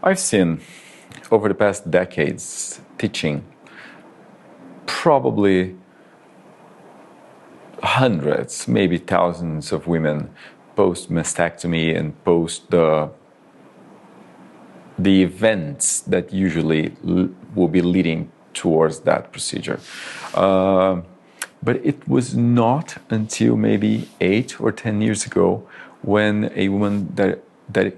I've seen over the past decades teaching probably hundreds, maybe thousands of women post mastectomy and post the events that usually will be leading towards that procedure. But it was not until maybe 8 or 10 years ago when a woman that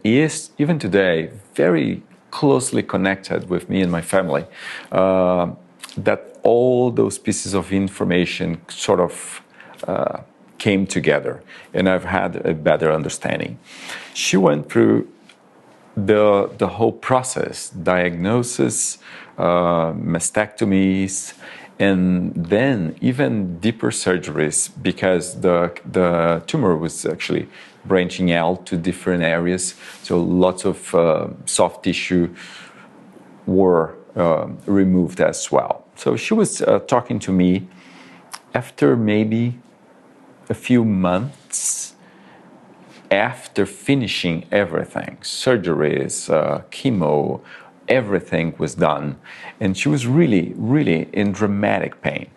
is, even today, very closely connected with me and my family, that all those pieces of information sort of came together, and I've had a better understanding. She went through the whole process, diagnosis, mastectomies, and then even deeper surgeries, because the tumor was actually branching out to different areas. So lots of soft tissue were removed as well. So she was talking to me after maybe a few months after finishing everything, surgeries, chemo, everything was done. And she was really, really in dramatic pain.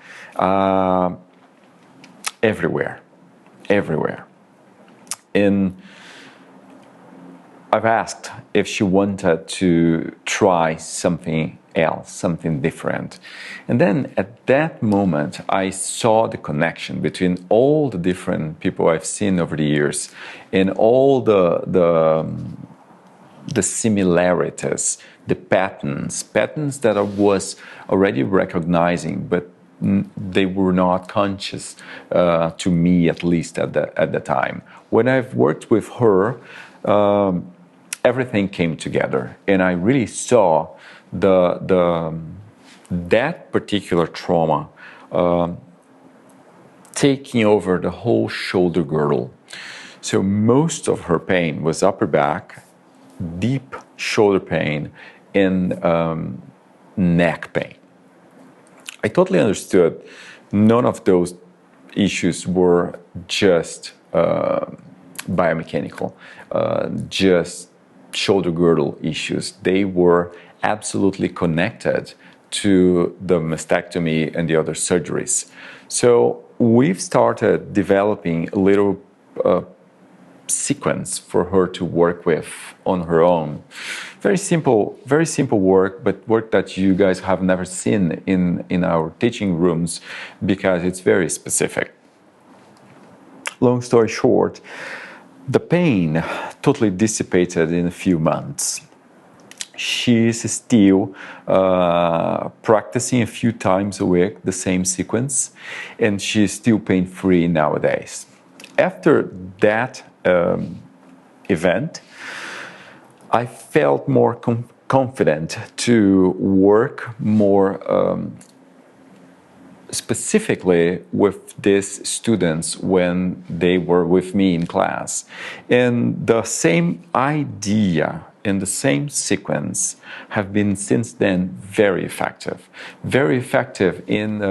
Everywhere. And I've asked if she wanted to try something else, something different. And then at that moment, I saw the connection between all the different people I've seen over the years and all the similarities, the patterns that I was already recognizing, but they were not conscious to me, at least at the time. When I've worked with her, everything came together, and I really saw that particular trauma taking over the whole shoulder girdle. So most of her pain was upper back, deep shoulder pain, and neck pain. I totally understood none of those issues were just biomechanical, just shoulder girdle issues. They were absolutely connected to the mastectomy and the other surgeries. So we've started developing a little sequence for her to work with on her own. Very simple work, but work that you guys have never seen in our teaching rooms because it's very specific. Long story short, the pain totally dissipated in a few months. She's still practicing a few times a week, the same sequence, and she's still pain-free nowadays. After that event, I felt more confident to work more specifically with these students when they were with me in class. And the same idea and the same sequence have been since then very effective. Very effective in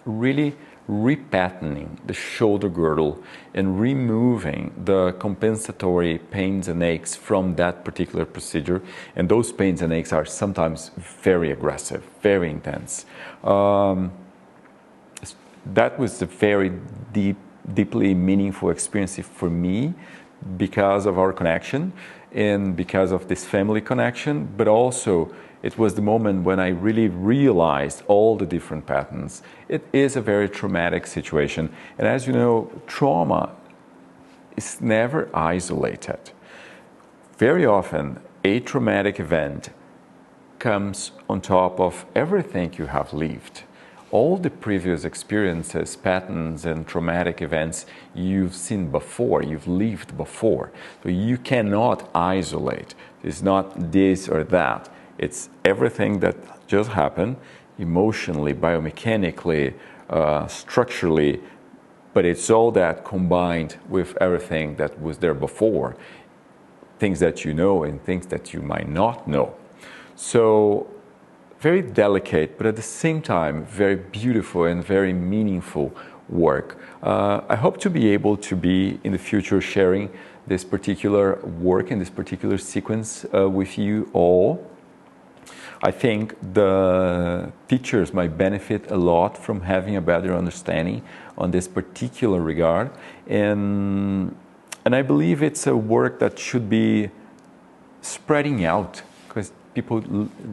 really repatterning the shoulder girdle and removing the compensatory pains and aches from that particular procedure. And those pains and aches are sometimes very aggressive, very intense. That was a very deeply meaningful experience for me because of our connection and because of this family connection, but also it was the moment when I really realized all the different patterns. It is a very traumatic situation, and as you know, trauma is never isolated. Very often, a traumatic event comes on top of everything you have lived. All the previous experiences, patterns, and traumatic events you've seen before, you've lived before. So you cannot isolate. It's not this or that. It's everything that just happened, emotionally, biomechanically, structurally, but it's all that combined with everything that was there before, things that you know and things that you might not know. So very delicate, but at the same time, very beautiful and very meaningful work. I hope to be able to be in the future sharing this particular work and this particular sequence with you all. I think the teachers might benefit a lot from having a better understanding on this particular regard. And I believe it's a work that should be spreading out, because people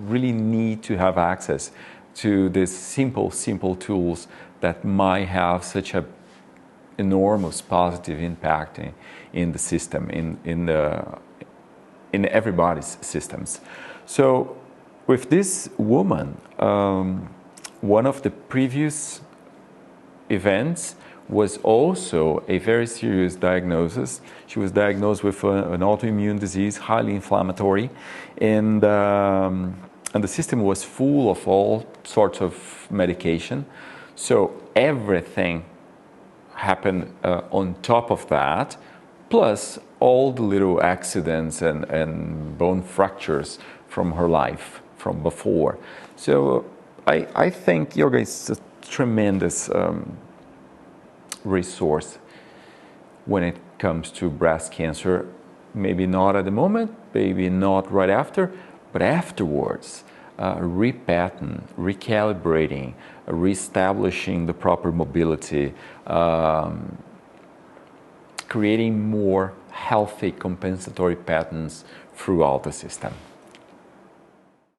really need to have access to these simple tools that might have such a enormous positive impact in the system, in everybody's systems. So with this woman, one of the previous events was also a very serious diagnosis. She was diagnosed with an autoimmune disease, highly inflammatory, and the system was full of all sorts of medication. So everything happened on top of that, plus all the little accidents and bone fractures from her life from before. So I think yoga is a tremendous resource when it comes to breast cancer. Maybe not at the moment, maybe not right after, but afterwards, repattern, recalibrating, reestablishing the proper mobility, creating more healthy compensatory patterns throughout the system.